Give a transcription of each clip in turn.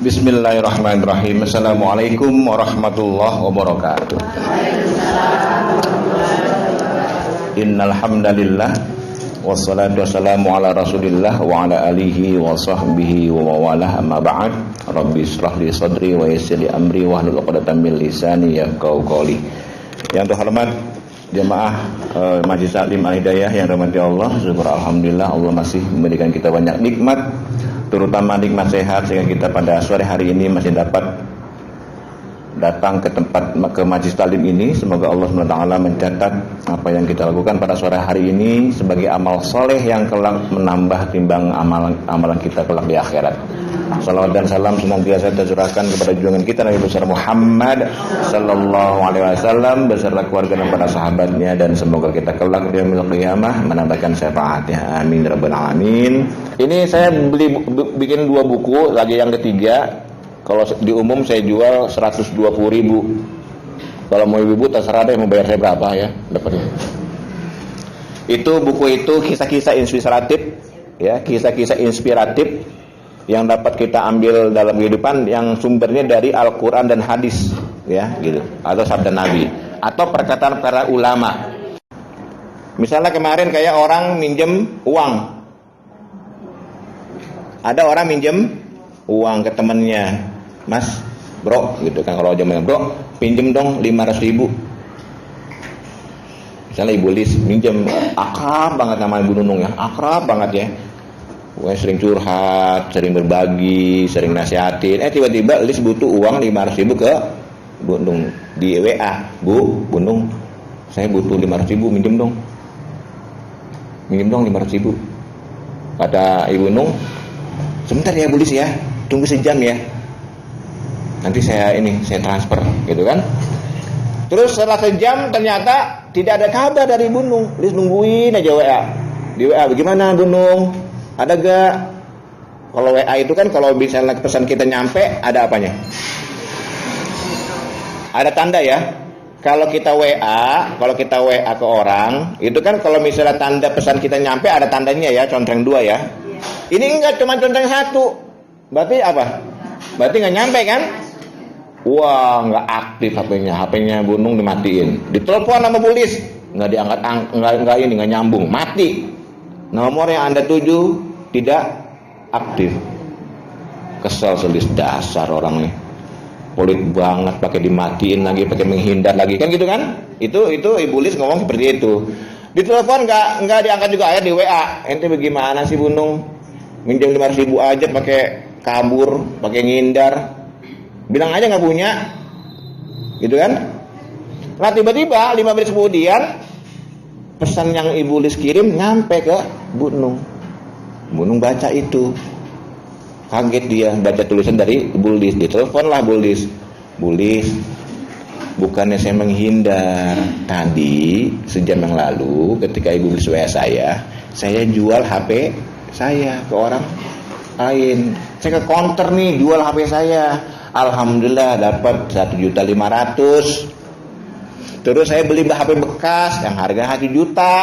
Bismillahirrahmanirrahim. Assalamualaikum warahmatullahi wabarakatuh. Innal hamdalillah wassalatu wassalamu ala Rasulillah wa ala alihi wa sahbihi wa mawalah, amma ba'd. Rabbi ishrah li sadri wa yassir li amri wahlul 'uqdatam min lisani yafqahu qawli. Yang terhormat jemaah Majelis Taklim Al-Hidayah yang dirahmati Allah, syukur alhamdulillah Allah masih memberikan kita banyak nikmat, terutama nikmat sehat, sehingga kita pada sore hari ini masih dapat datang ke Majelis Taklim ini. Semoga Allah SWT mencatat apa yang kita lakukan pada sore hari ini sebagai amal soleh yang kelak menambah timbang amalan kita kelak di akhirat. Salawat dan salam senantiasa tercurahkan kepada junjungan kita Nabi besar Muhammad sallallahu alaihi wasallam beserta keluarga dan para sahabatnya, dan semoga kita kelak di yaumil qiyamah mendapatkan syafaatnya. Amin ya rabbal alamin. Ini saya bikin 2 buku, lagi yang ketiga. Kalau di umum saya jual 120.000. Kalau mau ibu terserah deh mau bayar saya berapa ya dapatnya. Itu buku itu kisah-kisah inspiratif ya, kisah-kisah inspiratif yang dapat kita ambil dalam kehidupan, yang sumbernya dari Al-Quran dan hadis ya gitu, atau sabda Nabi atau perkataan para ulama. Misalnya kemarin kayak orang minjem uang, ada orang minjem uang ke temennya, mas bro gitu kan, kalau zamannya bro pinjem dong 500.000. Misalnya Ibu Lis minjem, akrab banget namanya Bu Nunung ya, akrab banget ya. Gue sering curhat, sering berbagi, sering nasihatin. Tiba-tiba Lis butuh uang 500.000 ke Bu Nung di WA. Bu Nung, saya butuh 500.000, minjem dong 500.000. Kata Ibu Nung, sebentar ya Bu Lis ya, tunggu sejam ya, nanti saya transfer gitu kan. Terus setelah sejam ternyata tidak ada kabar dari Bu Nung. Lis nungguin aja WA. Di WA, bagaimana Bu Nung? Ada gak? Kalau WA itu kan kalau misalnya pesan kita nyampe, ada apanya? Ada tanda ya. Kalau kita WA ke orang, itu kan kalau misalnya tanda pesan kita nyampe ada tandanya ya, conteng 2 ya. Ini enggak, cuma conteng 1. Berarti apa? Berarti nggak nyampe kan? Wah, nggak aktif HP-nya Bu Nung dimatiin. Ditelepon sama Bu Lis, nggak diangkat, nggak nyambung, mati. Nomor yang Anda tuju tidak aktif. Kesel selis, dasar orang nih, pelit banget, pakai dimatiin lagi, pakai menghindar lagi kan gitu kan? Itu Ibu Lis ngomong seperti itu. Ditelepon nggak diangkat juga, di WA. Ente bagaimana sih Bu Nung? Minjem 500.000 aja pakai kabur, pakai ngindar, bilang aja nggak punya, gitu kan? Nah tiba-tiba 5 menit kemudian pesan yang Ibu Lis kirim nyampe ke Bu Nung. Bu Nung baca itu, kaget dia baca tulisan dari Bu Lis. Diteleponlah Bu Lis. Bu Lis, bukannya saya menghindar, tadi sejam yang lalu ketika Ibu Lis WA saya jual HP saya ke orang lain. Saya ke counter nih jual HP saya, alhamdulillah dapat 1.500.000. Terus saya beli HP bekas yang harga 1 juta.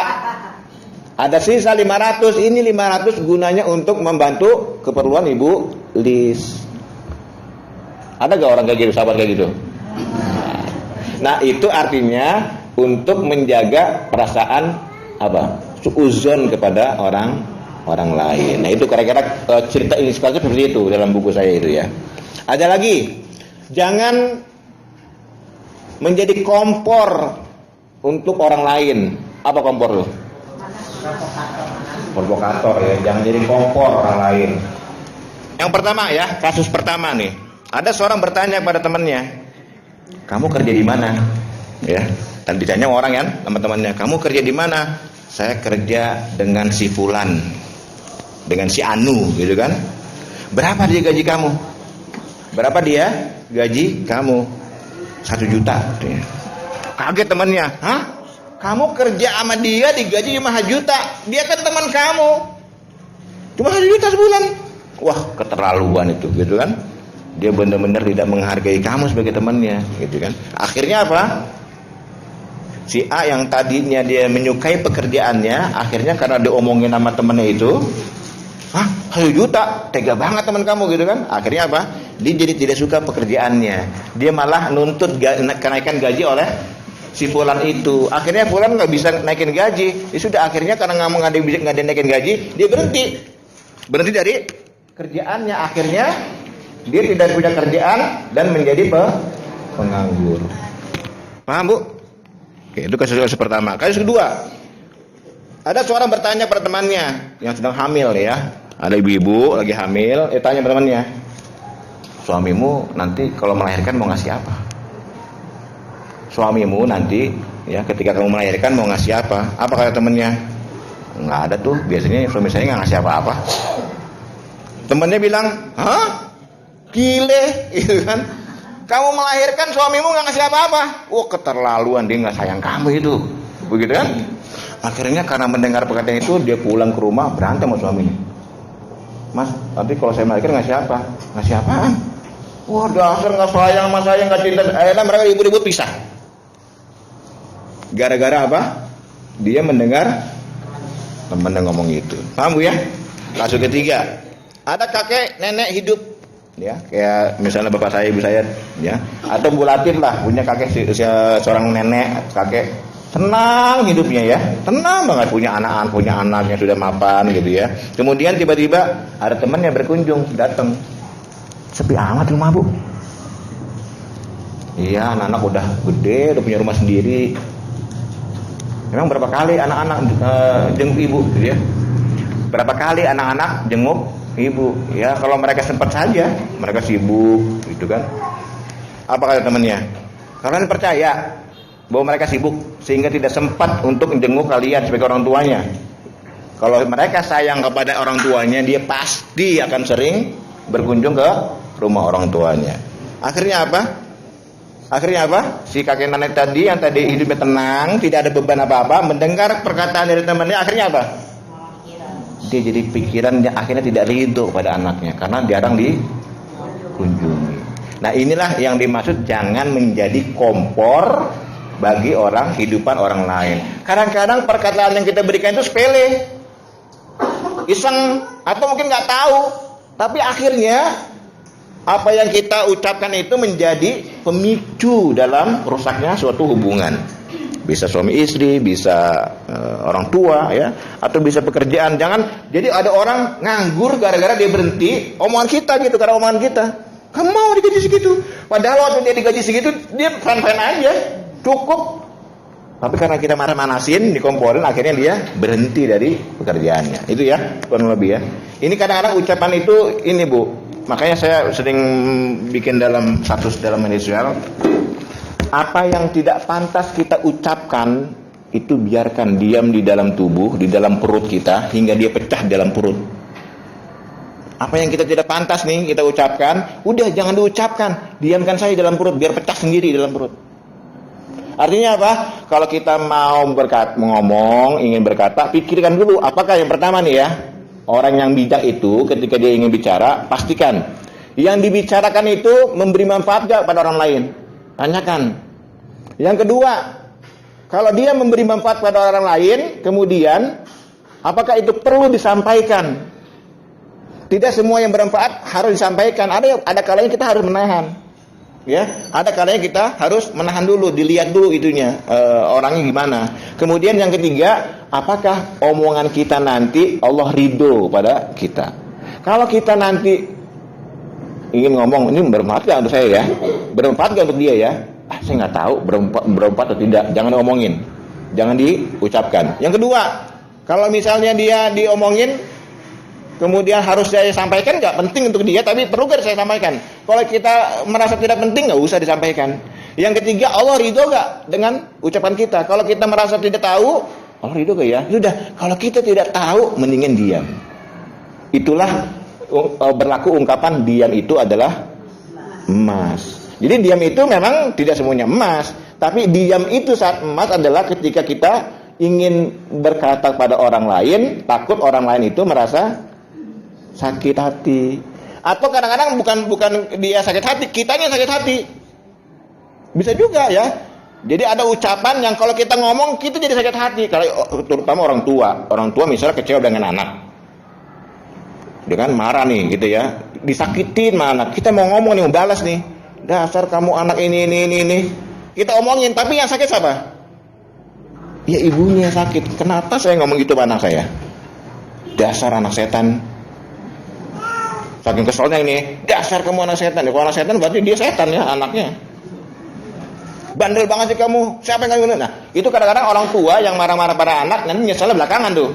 Ada sisa 500. Ini 500 gunanya untuk membantu keperluan Ibu Lis. Ada gak orang kayak gitu, sahabat kayak gitu? Nah itu artinya untuk menjaga perasaan suuzon kepada orang lain. Nah itu kira-kira cerita inspiratif seperti itu dalam buku saya itu ya. Ada lagi, jangan menjadi kompor untuk orang lain. Apa kompor lu? Provokator ya, jangan jadi kompor orang lain. Yang pertama ya, kasus pertama nih. Ada seorang bertanya pada temannya, kamu kerja di mana? Ya, dan ditanya orang kan, teman-temannya, kamu kerja di mana? Saya kerja dengan si Fulan, dengan si Anu, gitu kan? Berapa dia gaji kamu? Berapa dia gaji kamu? 1 juta. Kaget temannya. Hah? Kamu kerja sama dia digaji cuma 1 juta? Dia kan teman kamu, cuma 1 juta sebulan. Wah, keterlaluan itu, gitu kan? Dia benar-benar tidak menghargai kamu sebagai temannya, gitu kan? Akhirnya apa? Si A yang tadinya dia menyukai pekerjaannya, akhirnya karena diomongin sama temannya itu, 1 juta, tega banget teman kamu, gitu kan? Akhirnya apa? dia jadi tidak suka pekerjaannya. Dia malah nuntut kenaikan gaji oleh si fulan itu. Akhirnya fulan nggak bisa naikin gaji. Ya sudah, akhirnya karena nggak ada naikin gaji, dia berhenti dari kerjaannya. Akhirnya dia tidak punya kerjaan dan menjadi penganggur. Paham, Bu? Oke, itu kasus pertama. Kasus kedua, ada seorang bertanya pada temannya yang sedang hamil ya. Ada ibu-ibu lagi hamil, tanya pada temannya, suamimu nanti kalau melahirkan mau ngasih apa? Suamimu nanti ya ketika kamu melahirkan mau ngasih apa? Apa kata temannya? Nggak ada tuh, biasanya suami saya nggak ngasih apa-apa. Temannya bilang, hah? Gile, gitu kan? Kamu melahirkan suamimu nggak ngasih apa-apa? Oh, keterlaluan, dia nggak sayang kamu itu, begitu kan? Akhirnya karena mendengar perkataan itu, dia pulang ke rumah berantem sama suaminya. Mas, nanti kalau saya melahirkan ngasih apa? Ngasih apaan? Wah, dasar nggak sayang sama saya, nggak cinta. Akhirnya mereka ribut-ribut pisah. Gara-gara apa? Dia mendengar temannya ngomong itu. Paham, Bu ya? Kasus ketiga, ada kakek nenek hidup, ya, kayak misalnya bapak saya, ibu saya, ya, atau Bu Latif lah punya kakek seorang nenek, kakek tenang hidupnya ya, tenang banget, punya anaknya sudah mapan gitu ya. Kemudian tiba-tiba ada temannya berkunjung, datang, sepi amat rumah, Bu. Iya, anak-anak udah gede, udah punya rumah sendiri. Memang berapa kali anak-anak jenguk ibu, gitu ya? Berapa kali anak-anak jenguk ibu? Ya, kalau mereka sempat saja, mereka sibuk, gitu kan? Apa kata temannya? Kalian percaya bahwa mereka sibuk sehingga tidak sempat untuk menjenguk kalian sebagai orang tuanya? Kalau mereka sayang kepada orang tuanya, dia pasti akan sering berkunjung ke rumah orang tuanya. Akhirnya apa? Si kakek nenek tadi yang tadi hidupnya tenang, tidak ada beban apa-apa, mendengar perkataan dari temannya, akhirnya apa? Dia jadi pikirannya akhirnya tidak ridho pada anaknya karena jarang dikunjungi. Nah, inilah yang dimaksud jangan menjadi kompor bagi kehidupan orang lain. Kadang-kadang perkataan yang kita berikan itu sepele, iseng, atau mungkin nggak tahu, tapi akhirnya apa yang kita ucapkan itu menjadi pemicu dalam rusaknya suatu hubungan. Bisa suami istri, bisa orang tua ya, atau bisa pekerjaan. Jangan jadi ada orang nganggur gara-gara dia berhenti omongan kita gitu, karena omongan kita. Kamu mau digaji segitu? Padahal waktu dia digaji segitu dia fan-fan aja, cukup. Tapi karena kita marah-manasin, dikomporin, akhirnya dia berhenti dari pekerjaannya. Itu ya, kurang lebih ya. Ini kadang-kadang ucapan itu ini, Bu. Makanya saya sering bikin dalam status dalam media sosial, apa yang tidak pantas kita ucapkan itu biarkan diam di dalam tubuh, di dalam perut kita hingga dia pecah di dalam perut. Apa yang kita tidak pantas nih kita ucapkan, udah jangan diucapkan, diamkan saja dalam perut biar pecah sendiri dalam perut. Artinya apa? Kalau kita mau ngomong, ingin berkata, pikirkan dulu apakah yang pertama nih ya. Orang yang bijak itu ketika dia ingin bicara, pastikan yang dibicarakan itu memberi manfaat gak pada orang lain? Tanyakan. Yang kedua, kalau dia memberi manfaat pada orang lain, kemudian apakah itu perlu disampaikan? Tidak semua yang bermanfaat harus disampaikan. Ada kalanya kita harus menahan. Ya, ada kalanya kita harus menahan dulu, dilihat dulu itunya orangnya gimana. Kemudian yang ketiga, apakah omongan kita nanti Allah ridho pada kita? Kalau kita nanti ingin ngomong ini bermanfaat gak untuk saya ya, bermanfaat gak untuk dia ya, saya nggak tahu bermanfaat atau tidak, jangan ngomongin, jangan diucapkan. Yang kedua, kalau misalnya dia diomongin, kemudian harus saya sampaikan, nggak penting untuk dia, tapi perlu gak saya sampaikan. Kalau kita merasa tidak penting, nggak usah disampaikan. Yang ketiga, Allah ridho gak dengan ucapan kita? Kalau kita merasa tidak tahu, Allah ridho gak ya? Sudah, kalau kita tidak tahu, mendingan diam. Itulah berlaku ungkapan diam itu adalah emas. Jadi diam itu memang tidak semuanya emas, tapi diam itu saat emas adalah ketika kita ingin berkata pada orang lain, takut orang lain itu merasa sakit hati, atau kadang-kadang bukan dia sakit hati, kitanya sakit hati, bisa juga ya. Jadi ada ucapan yang kalau kita ngomong kita jadi sakit hati, kalau terutama orang tua misalnya kecewa dengan anak, dia kan marah nih gitu ya, disakitin sama anak. Kita mau ngomong nih, mau balas nih. Dasar kamu anak ini. Kita omongin, tapi yang sakit siapa? Ya ibunya yang sakit. Kenapa saya ngomong gitu sama anak saya? Dasar anak setan. Saking keselnya ini, dasar kamu anak setan. Kalau anak setan berarti dia setan ya anaknya. Bandel banget sih kamu. Siapa yang kamu? Nah, itu kadang-kadang orang tua yang marah-marah pada anak nanti nyesalnya belakangan tuh.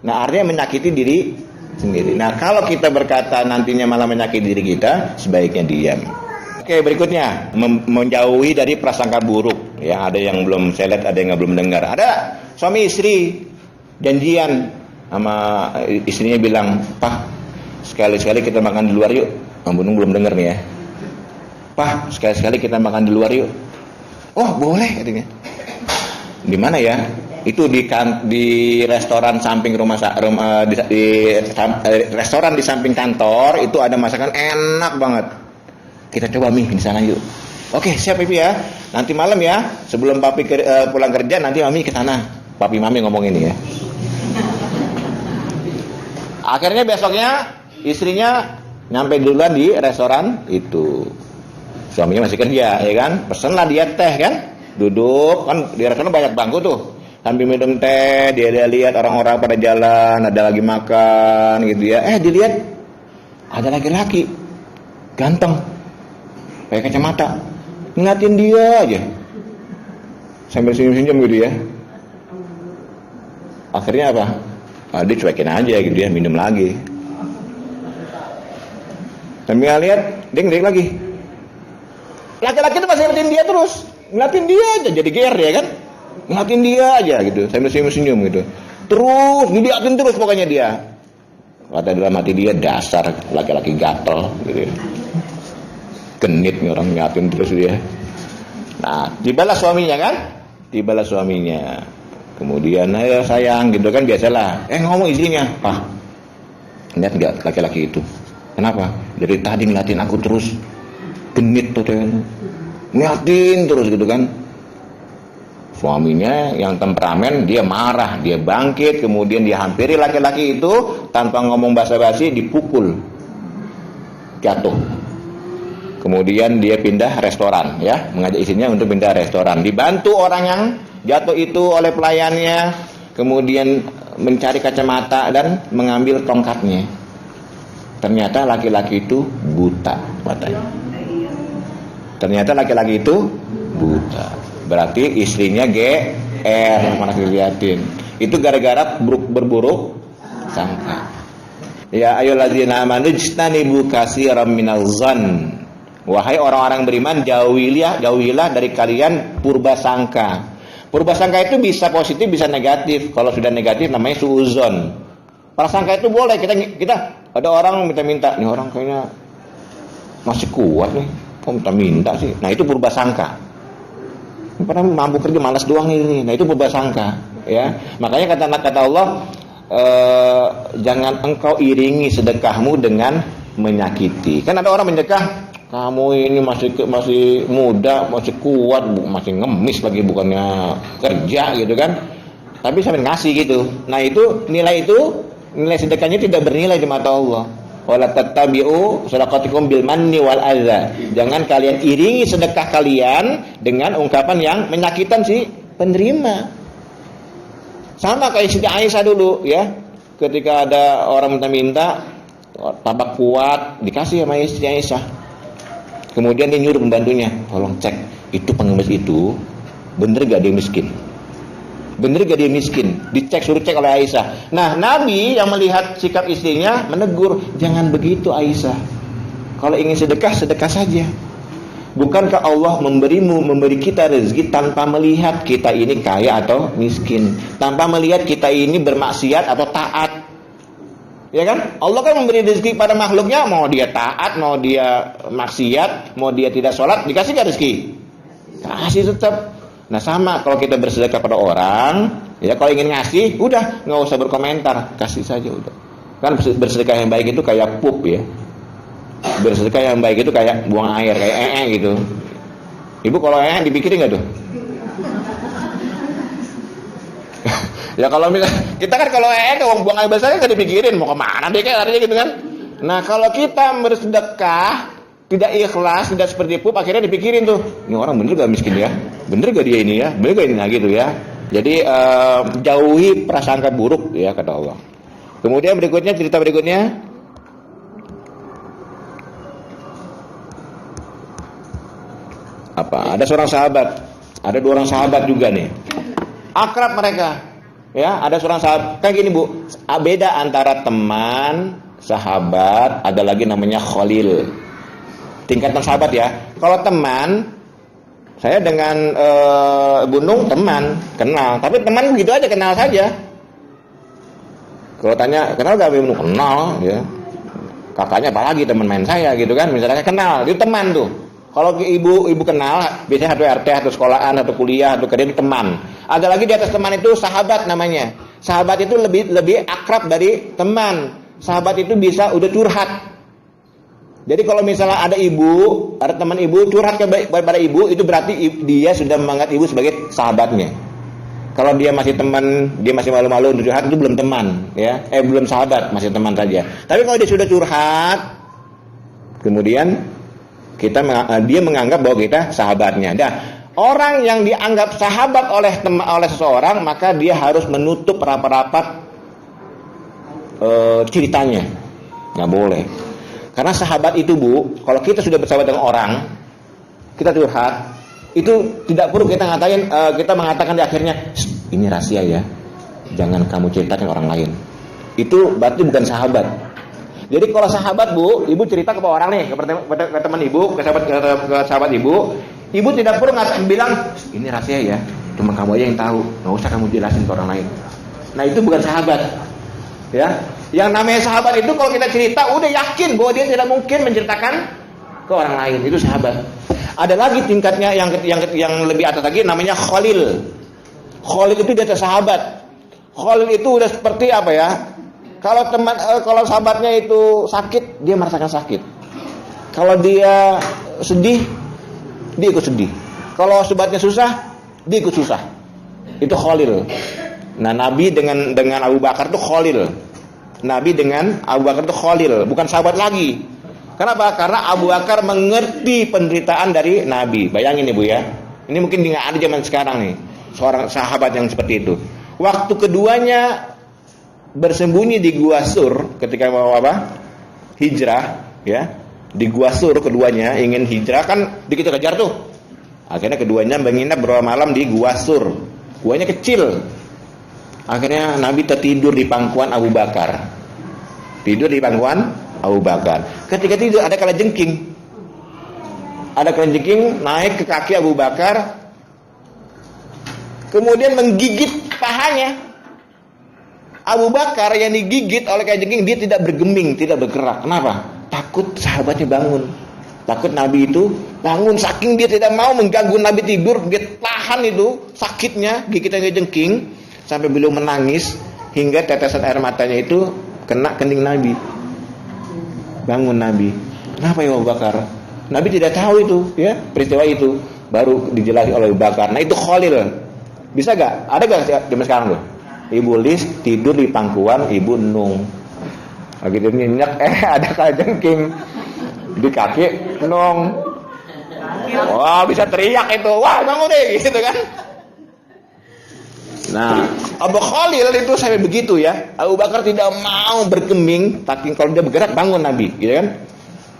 Nah, artinya menyakiti diri sendiri. Nah, kalau kita berkata nantinya malah menyakiti diri kita, sebaiknya diam. Oke, berikutnya menjauhi dari prasangka buruk. Ya, ada yang belum saya lihat, ada yang belum dengar. Ada suami istri janjian sama istrinya bilang, "Pak, sekali-sekali kita makan di luar yuk." Ambunung belum dengar nih ya. "Pak, sekali-sekali kita makan di luar yuk." "Oh, boleh," katanya. "Di mana ya?" "Itu di restoran samping restoran di samping kantor itu ada masakan enak banget. Kita coba di sana yuk." "Oke, siap Ibu ya. Nanti malam ya, sebelum Papi pulang kerja nanti Mami ke sana." Papi Mami ngomong ini ya. Akhirnya besoknya istrinya nyampe duluan di restoran itu. Suaminya masih kerja, ya kan? Pesenlah dia teh kan? Duduk kan di restoran banyak bangku tuh. Sambil minum teh, dia lihat orang-orang pada jalan, ada lagi makan gitu ya. Dilihat ada laki-laki ganteng, pakai kacamata, ngeliatin dia aja, sambil senyum-senyum gitu ya. Akhirnya apa? Dia cuekin aja gitu ya, minum lagi. Sambil lihat, dia ngeliat lagi. Laki-laki itu masih ngeliatin dia terus, ngeliatin dia aja, jadi GR ya kan? Ngeliatin dia aja gitu, sambil senyum-senyum gitu. Terus, diliatin terus pokoknya dia. Kata dalam hati dia, dasar laki-laki gatel gitu ya. Genit nih orang ngeliatin terus dia. Nah, dibalas suaminya kan? Dibalas suaminya. Kemudian, "Ayo sayang," gitu kan biasalah. Ngomong istrinya, "Pak, lihat nggak laki-laki itu? Kenapa? Dari tadi ngeliatin aku terus, genit tuh dia, ngeliatin terus gitu kan." Suaminya yang temperamen, dia marah, dia bangkit, kemudian dia hampiri laki-laki itu tanpa ngomong basa-basi, dipukul, jatuh. Kemudian dia pindah restoran, ya, mengajak istrinya untuk pindah restoran. Dibantu orang yang jatuh itu oleh pelayannya, kemudian mencari kacamata dan mengambil tongkatnya. Ternyata laki-laki itu buta matanya. Ternyata laki-laki itu buta. Berarti istrinya GR, mana dilihatin. Itu gara-gara berburuk sangka. Ya ayyuhalladzina amanu ijtanibu katsiran minadh-dhann. Wahai orang-orang beriman, jauhilah dari kalian purbasangka. Purbasangka itu bisa positif, bisa negatif. Kalau sudah negatif namanya suudzon. Prasangka itu boleh, kita ada orang minta-minta, nih orang kayaknya masih kuat nih, kok minta-minta sih. Nah, itu purbasangka. Padahal mampu kerja, malas doang ini. Nah, itu purbasangka, ya. Makanya kata Allah, jangan engkau iringi sedekahmu dengan menyakiti. Kan ada orang menyedekah, kamu ini masih muda, masih kuat, masih ngemis lagi, bukannya kerja gitu kan. Tapi sampai ngasih gitu. Nah, itu nilai sedekahnya tidak bernilai di mata Allah. Wala tattabi'u shadaqatikum bil manni wal adza. Jangan kalian iringi sedekah kalian dengan ungkapan yang menyakitkan si penerima. Sama kayak Siti Aisyah dulu ya. Ketika ada orang minta tabak kuat, dikasih sama Siti Aisyah. Kemudian dia nyuruh pembantunya, tolong cek itu pengemis itu bener gak dia miskin? Bener gak dia miskin? Dicek, suruh cek oleh Aisyah. Nah, Nabi yang melihat sikap istrinya menegur, jangan begitu Aisyah. Kalau ingin sedekah, sedekah saja. Bukankah Allah memberi kita rezeki tanpa melihat kita ini kaya atau miskin, tanpa melihat kita ini bermaksiat atau taat? Ya kan? Allah kan memberi rezeki pada makhluknya, mau dia taat, mau dia maksiat, mau dia tidak sholat, dikasih gak rezeki? Kasih tetap. Nah, sama kalau kita bersedekah pada orang, ya kalau ingin ngasih, udah nggak usah berkomentar, kasih saja udah. Kan bersedekah yang baik itu kayak pup ya. Bersedekah yang baik itu kayak buang air, kayak gitu. Ibu kalau dipikirin nggak tuh? Ya kalau misalnya kita kan kalau buang air besar kan dipikirin mau kemana deh kayak artinya gitu kan. Nah, kalau kita bersedekah tidak ikhlas, tidak seperti itu, akhirnya dipikirin tuh, ini orang bener gak miskin ya? Bener gak dia ini ya? Bener gak ini? Nah, gitu ya. Jadi jauhi prasangka buruk ya, kata Allah. Kemudian berikutnya, cerita berikutnya, apa? Ada seorang sahabat, ada 2 orang sahabat juga nih, akrab mereka. Ya, ada seorang sahabat kayak gini, Bu. Beda antara teman, sahabat, ada lagi namanya khalil. Tingkatan sahabat ya. Kalau teman, saya dengan Gunung teman, kenal. Tapi teman begitu aja, kenal saja. Kalau tanya, kenal gak Gunung? Kenal, ya. Kakaknya apalagi teman main saya gitu kan. Misalnya kenal, itu teman tuh. Kalau ibu kenal, biasanya satu RT, satu sekolahan, satu kuliah, satu kerja, itu teman. Ada lagi di atas teman itu sahabat namanya. Sahabat itu lebih akrab dari teman. Sahabat itu bisa udah curhat. Jadi kalau misalnya ada teman ibu curhat kepada ibu, itu berarti dia sudah menganggap ibu sebagai sahabatnya. Kalau dia masih teman, dia masih malu-malu untuk curhat, itu belum teman, ya. Belum sahabat, masih teman saja. Tapi kalau dia sudah curhat, kemudian dia menganggap bahwa kita sahabatnya. Nah, orang yang dianggap sahabat oleh seseorang, maka dia harus menutup rapat-rapat ceritanya. Nggak boleh. Karena sahabat itu, Bu, kalau kita sudah bersahabat dengan orang, kita curhat, itu tidak perlu kita mengatakan di akhirnya, ini rahasia ya, jangan kamu ceritakan orang lain. Itu berarti bukan sahabat. Jadi kalau sahabat, Bu, ibu cerita ke orang nih, ke teman ibu, ke sahabat ibu tidak perlu bilang, ini rahasia ya, cuma kamu aja yang tahu, nggak usah kamu jelasin ke orang lain. Nah, itu bukan sahabat. Ya, yang namanya sahabat itu kalau kita cerita udah yakin bahwa dia tidak mungkin menceritakan ke orang lain, itu sahabat. Ada lagi tingkatnya yang lebih atas lagi, namanya khalil. Khalil itu di atas sahabat. Khalil itu udah seperti apa ya? Kalau sahabatnya itu sakit, dia merasakan sakit. Kalau dia sedih, dia ikut sedih. Kalau sahabatnya susah, dia ikut susah. Itu khalil. Nah, Nabi dengan Abu Bakar itu khalil. Nabi dengan Abu Bakar itu khalil, bukan sahabat lagi. Kenapa? Karena Abu Bakar mengerti penderitaan dari Nabi. Bayangin Ibu ya. Ini mungkin nggak ada zaman sekarang nih, seorang sahabat yang seperti itu. Waktu keduanya bersembunyi di Gua Sur ketika mau hijrah, ya. Di Gua Sur keduanya ingin hijrah, kan dikejar-kejar tuh. Akhirnya keduanya menginap beberapa malam di Gua Sur. Guanya kecil. Akhirnya Nabi tertidur di pangkuan Abu Bakar. Tidur di pangkuan Abu Bakar. Ketika tidur ada kalajengking. Ada kalajengking naik ke kaki Abu Bakar, kemudian menggigit pahanya. Abu Bakar yang digigit oleh kalajengking, dia tidak bergeming, tidak bergerak. Kenapa? Takut sahabatnya bangun. Takut Nabi itu bangun, saking dia tidak mau mengganggu Nabi tidur, dia tahan itu sakitnya gigitan kalajengking. Sampai beliau menangis hingga tetesan air matanya itu kena kening Nabi. Bangun Nabi. Kenapa ya Abu Bakar? Nabi tidak tahu itu, ya, peristiwa itu. Baru dijelaskan oleh Abu Bakar. Nah, itu khalil. Bisa gak? Ada gak zaman sekarang tuh? Ibu Lis tidur di pangkuan Ibu Nung. Lagi tidur nyenyak, ada kalajengking di kaki Nung. Wah, bisa teriak itu. Wah, bangun deh, gitu kan? Nah, Abu Khalil itu sampai begitu ya. Abu Bakar tidak mau bergeming, tapi kalau dia bergerak bangun Nabi, gitu kan?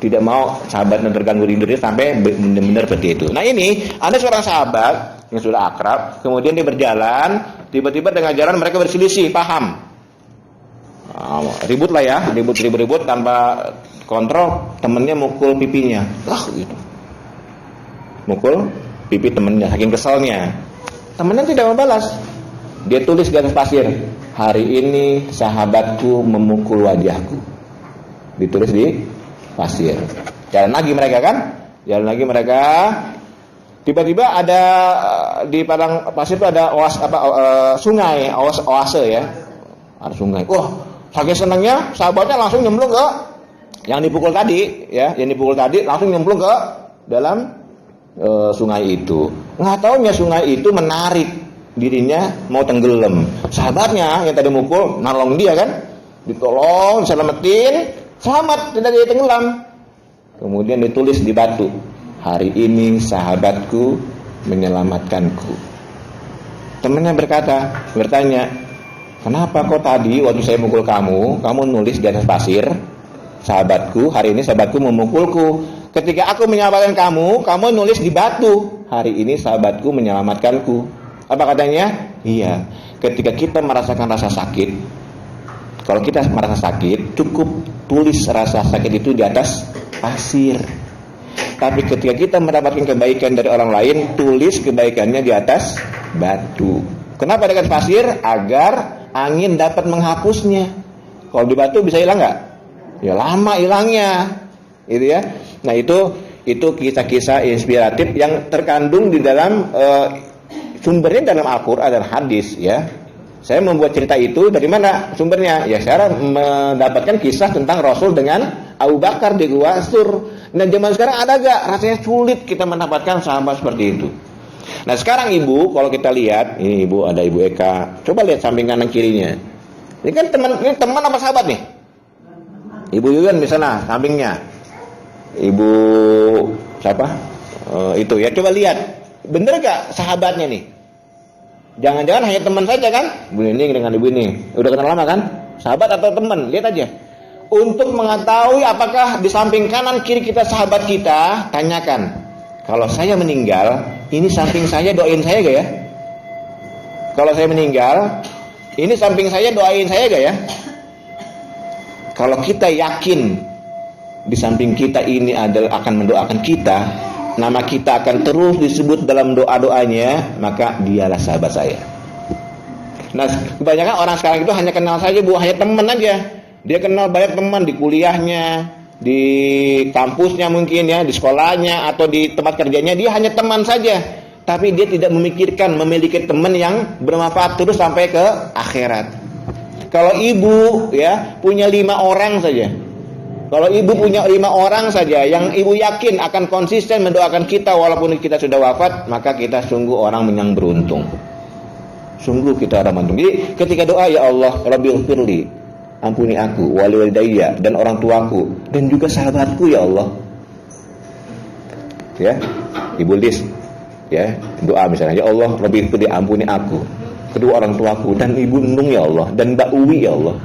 Tidak mau sahabatnya terganggu tidurnya sampai benar-benar seperti itu. Nah, ini ada seorang sahabat yang sudah akrab, kemudian dia berjalan, tiba-tiba tengah jalan mereka berselisih paham. Ribut lah ya, ribut tanpa kontrol, temennya mukul pipinya. Gitu. Mukul pipi temennya saking kesalnya. Temennya tidak membalas. Dia tulis di atas pasir, hari ini sahabatku memukul wajahku. Ditulis di pasir. Jalan lagi mereka kan? Tiba-tiba ada di padang pasir itu ada sungai, oase ya. Ada sungai. Saking senangnya sahabatnya langsung nyemplung ke yang dipukul tadi, ya. Yang dipukul tadi langsung nyemplung ke dalam sungai itu. Nggak taunya sungai itu menarik dirinya mau tenggelam. Sahabatnya yang tadi mukul nolong dia kan, ditolong, diselamatin, Selamat, tidak jadi tenggelam. Kemudian ditulis di batu, hari ini sahabatku menyelamatkanku. Temannya bertanya, kenapa kok tadi waktu saya mukul kamu nulis di atas pasir, sahabatku, hari ini sahabatku memukulku. Ketika aku menyelamatkan kamu nulis di batu, hari ini sahabatku menyelamatkanku. Apa katanya? Iya, ketika kita merasakan rasa sakit, kalau kita merasa sakit, cukup tulis rasa sakit itu di atas pasir. Tapi ketika kita mendapatkan kebaikan dari orang lain, tulis kebaikannya di atas batu. Kenapa dekat pasir? Agar angin dapat menghapusnya. Kalau di batu bisa hilang nggak? Ya lama hilangnya, gitu ya. Nah itu kisah-kisah inspiratif yang terkandung di dalam sumbernya dalam Al-Quran dan hadis, ya. Saya membuat cerita itu dari mana sumbernya? Ya saya mendapatkan kisah tentang Rasul dengan Abu Bakar di Gua Sur. Nah zaman sekarang ada gak? Rasanya sulit kita mendapatkan sahabat seperti itu. Nah sekarang ibu, kalau kita lihat, ini ibu, ada ibu Eka. Coba lihat samping kanan kirinya. Ini kan teman apa sahabat nih? Ibu Yuyan misalnya sampingnya. Ibu siapa? Itu ya. Coba lihat, bener gak sahabatnya nih? Jangan-jangan hanya teman saja kan? Bu ini dengan ibu ini udah kenal lama kan? Sahabat atau teman? Lihat aja. Untuk mengetahui apakah di samping kanan kiri kita sahabat kita, tanyakan. Kalau saya meninggal, ini samping saya doain saya gak ya? Kalau saya meninggal, ini samping saya doain saya gak ya? Kalau kita yakin di samping kita ini adalah akan mendoakan kita, nama kita akan terus disebut dalam doa-doanya, maka dialah sahabat saya. Nah, kebanyakan orang sekarang itu hanya kenal saja, hanya teman aja. Dia kenal banyak teman di kuliahnya, di kampusnya mungkin ya, di sekolahnya atau di tempat kerjanya, dia hanya teman saja. Tapi dia tidak memikirkan memiliki teman yang bermanfaat terus sampai ke akhirat. Kalau ibu ya punya 5 orang saja. Kalau ibu punya 5 orang saja yang ibu yakin akan konsisten mendoakan kita walaupun kita sudah wafat, maka kita sungguh orang yang beruntung. Sungguh kita orang beruntung. Jadi ketika doa, ya Allah, Rabbighfirli, ampuni aku, wali walidayya, dan orang tuaku, dan juga sahabatku ya Allah. Ya, ibu list, ya doa misalnya, ya Allah, Rabbighfirli, ampuni aku, kedua orang tuaku, dan ibu Nung ya Allah, dan Mbak Uwi ya Allah.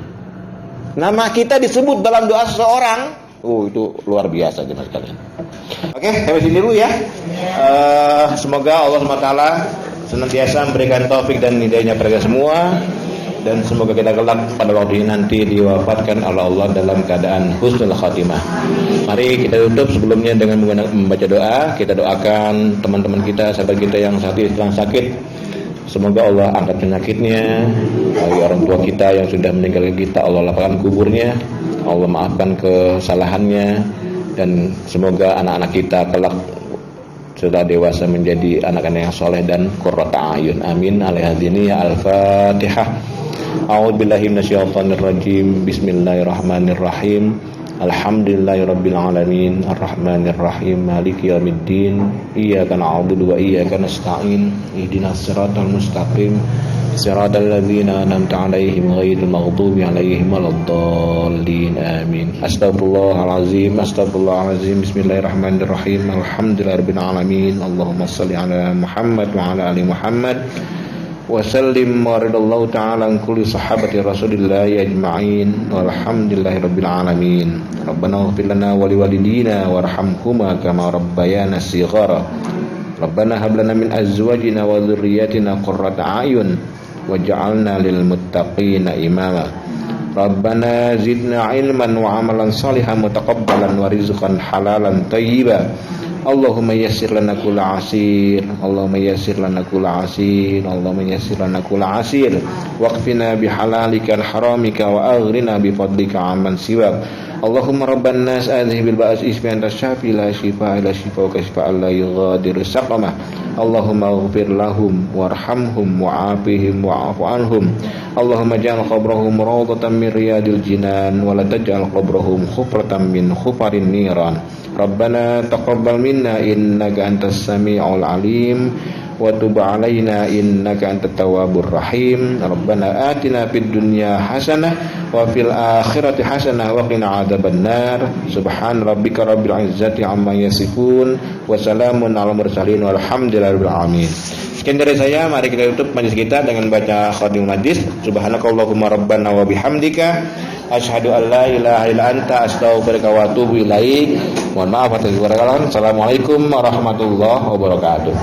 Nama kita disebut dalam doa seseorang, itu luar biasa jemaah sekalian. Oke, sampai sini dulu ya. Semoga Allah SWT senantiasa memberikan taufik dan hidayahnya kepada kita semua, dan semoga kita kelak pada waktu ini nanti diwafatkan oleh Allah dalam keadaan husnul khatimah. Mari kita tutup sebelumnya dengan membaca doa. Kita doakan teman-teman kita, sahabat kita yang saat ini sedang sakit. Semoga Allah angkat penyakitnya. Bagi orang tua kita yang sudah meninggalkan kita, Allah lapangkan kuburnya, Allah maafkan kesalahannya, dan semoga anak-anak kita kelak sudah dewasa menjadi anak-anak yang soleh dan qurrata ayun. Amin. Al-Hadini Al-Fatihah. A'udzubillahi minasyaitonir rajim. Bismillahirrahmanirrahim. Alhamdulillahirabbil alamin, arrahmanir rahim, maliki yaumiddin, iyyaka na'budu wa iyyaka nasta'in, ihdinas siratal mustaqim, siratal ladzina an'amta 'alaihim ghairil maghdubi 'alaihim waladdallin. Amin. Astagfirullahalazim, astagfirullahalazim. Bismillahirrahmanirrahim. Alhamdulillahirabbil alamin. Allahumma shalli 'ala Muhammad wa 'ala ali Muhammad. Wa sallim wa radallahu ta'ala an kulli sahabati Rasulillah ajma'in walhamdulillahirabbil alamin. Rabbana ighfir lana wa liwalidina warhamhuma kama rabbayana shighara. Rabbana hab lana min azwajina wa dhurriyyatina qurrata a'yun waj'alna lil muttaqina imama. Rabbana zidna ilman wa amalan salihan mutaqabbalan wa rizqan halalan thayyiban. Allahumma yassir lana kulla asir, Allahumma yassir lana kulla asir, Allahumma yassir lana kulla asir, waqfina bihalalika al-haramika wa aghrina bifadlika amman siwak. Allahumma rabban nas adhhi bil ba's ismi anta syafi la shifa illa shifauka shifaan la yughadiru saqama. Allahumma ighfir lahum warhamhum wa'afihim wa'fu anhum. Allahumma ja'al qabrahum rawdatan min riyadil jinan wa la taj'al qabrahum khufratan min khufarin niran. Rabbana taqabbal minna innaka antas sami'ul alim wa tub 'alaina innaka antat tawwabur rahim. Rabbana atina fid dunya hasanah wa fil akhirati hasanah wa qina adzabannar. Subhan rabbika rabbil izzati amma yasifun wa salamun alal mursalin walhamdulillahirabbil alamin. Sekian dari saya, mari kita tutup majelis kita dengan baca khatimul majlis. Subhanakallahumma rabbana wa bihamdika asyhadu an la ilaha illa anta astaghfiruka wa atubu ilaik. Mohon maaf atas kekurangan. Assalamualaikum warahmatullahi wabarakatuh.